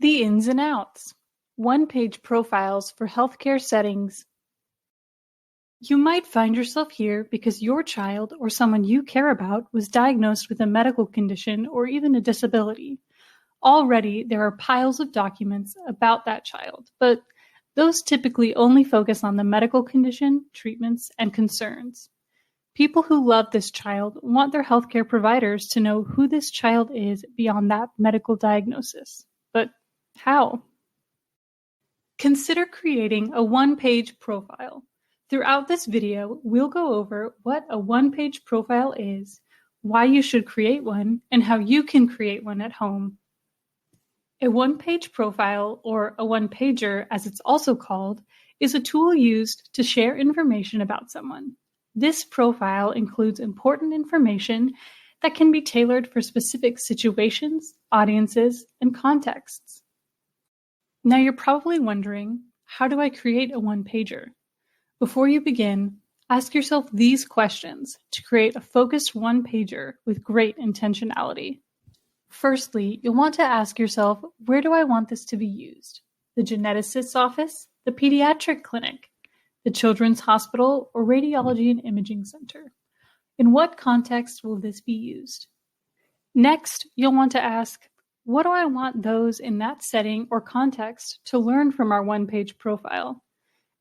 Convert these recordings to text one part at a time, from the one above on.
The ins and outs. One-page profiles for healthcare settings. You might find yourself here because your child or someone you care about was diagnosed with a medical condition or even a disability. Already, there are piles of documents about that child, but those typically only focus on the medical condition, treatments, and concerns. People who love this child want their healthcare providers to know who this child is beyond that medical diagnosis. But how? Consider creating a one-page profile. Throughout this video, we'll go over what a one-page profile is, why you should create one, and how you can create one at home. A one-page profile, or a one-pager as it's also called, is a tool used to share information about someone. This profile includes important information that can be tailored for specific situations, audiences, and contexts. Now you're probably wondering, how do I create a one-pager? Before you begin, ask yourself these questions to create a focused one-pager with great intentionality. Firstly, you'll want to ask yourself, where do I want this to be used? The geneticist's office, the pediatric clinic, the children's hospital, or radiology and imaging center? In what context will this be used? Next, you'll want to ask, what do I want those in that setting or context to learn from our one-page profile?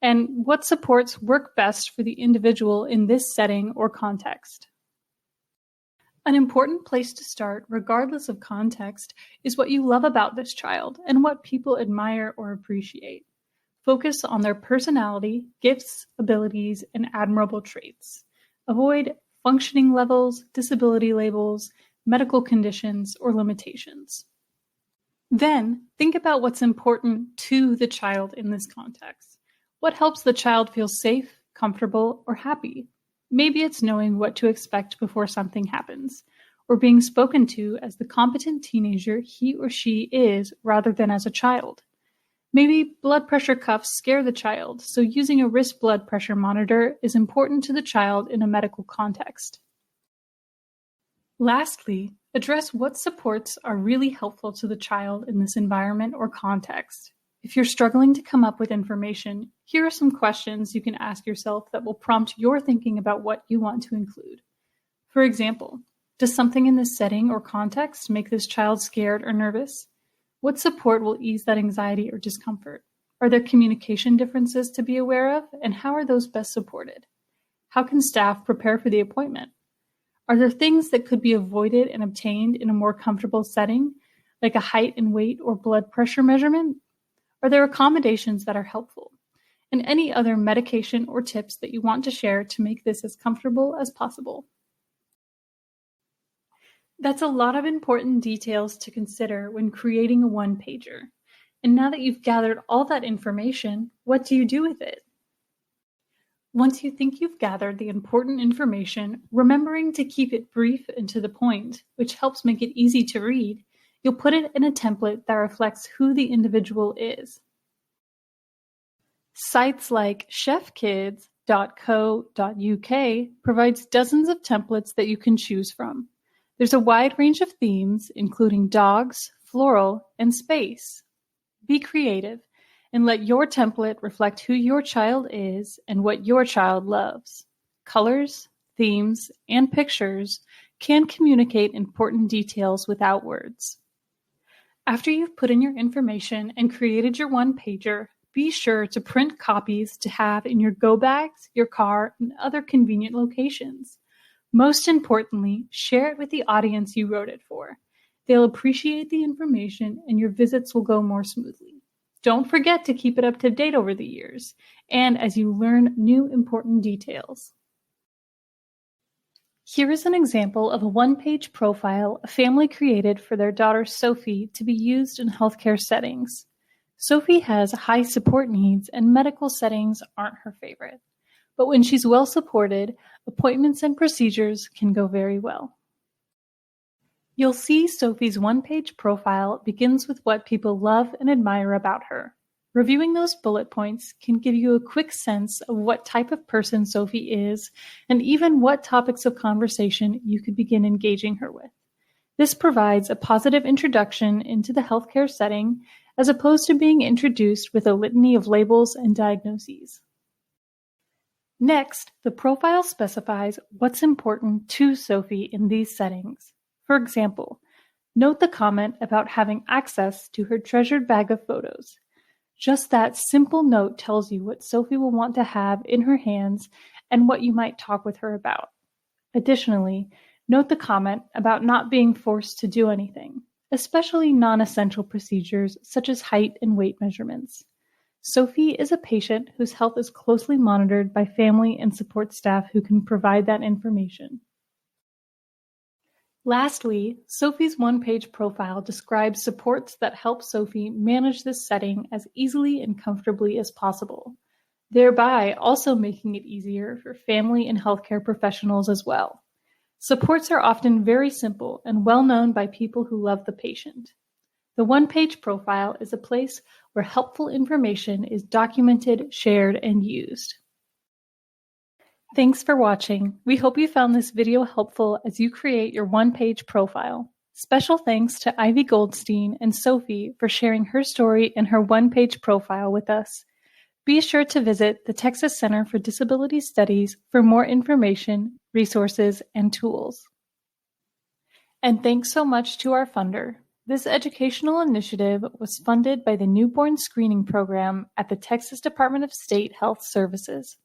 And what supports work best for the individual in this setting or context? An important place to start, regardless of context, is what you love about this child and what people admire or appreciate. Focus on their personality, gifts, abilities, and admirable traits. Avoid functioning levels, disability labels, medical conditions, or limitations. Then, think about what's important to the child in this context. What helps the child feel safe, comfortable, or happy? Maybe it's knowing what to expect before something happens, or being spoken to as the competent teenager he or she is rather than as a child. Maybe blood pressure cuffs scare the child, so using a wrist blood pressure monitor is important to the child in a medical context. Lastly, address what supports are really helpful to the child in this environment or context. If you're struggling to come up with information, here are some questions you can ask yourself that will prompt your thinking about what you want to include. For example, does something in this setting or context make this child scared or nervous? What support will ease that anxiety or discomfort? Are there communication differences to be aware of, and how are those best supported? How can staff prepare for the appointment? Are there things that could be avoided and obtained in a more comfortable setting, like a height and weight or blood pressure measurement? Are there accommodations that are helpful? And any other medication or tips that you want to share to make this as comfortable as possible. That's a lot of important details to consider when creating a one-pager. And now that you've gathered all that information, what do you do with it? Once you think you've gathered the important information, remembering to keep it brief and to the point, which helps make it easy to read, you'll put it in a template that reflects who the individual is. Sites like chefkids.co.uk provides dozens of templates that you can choose from. There's a wide range of themes, including dogs, floral, and space. Be creative and let your template reflect who your child is and what your child loves. Colors, themes, and pictures can communicate important details without words. After you've put in your information and created your one-pager, be sure to print copies to have in your go bags, your car, and other convenient locations. Most importantly, share it with the audience you wrote it for. They'll appreciate the information and your visits will go more smoothly. Don't forget to keep it up to date over the years, and as you learn new important details. Here is an example of a one-page profile a family created for their daughter Sophie to be used in healthcare settings. Sophie has high support needs and medical settings aren't her favorite. But when she's well supported, appointments and procedures can go very well. You'll see Sophie's one-page profile begins with what people love and admire about her. Reviewing those bullet points can give you a quick sense of what type of person Sophie is and even what topics of conversation you could begin engaging her with. This provides a positive introduction into the healthcare setting as opposed to being introduced with a litany of labels and diagnoses. Next, the profile specifies what's important to Sophie in these settings. For example, note the comment about having access to her treasured bag of photos. Just that simple note tells you what Sophie will want to have in her hands and what you might talk with her about. Additionally, note the comment about not being forced to do anything, especially non-essential procedures such as height and weight measurements. Sophie is a patient whose health is closely monitored by family and support staff who can provide that information. Lastly, Sophie's one-page profile describes supports that help Sophie manage this setting as easily and comfortably as possible, thereby also making it easier for family and healthcare professionals as well. Supports are often very simple and well known by people who love the patient. The one-page profile is a place where helpful information is documented, shared, and used. Thanks for watching. We hope you found this video helpful as you create your one-page profile. Special thanks to Ivy Goldstein and Sophie for sharing her story and her one-page profile with us. Be sure to visit the Texas Center for Disability Studies for more information, resources, and tools. And thanks so much to our funder. This educational initiative was funded by the Newborn Screening Program at the Texas Department of State Health Services.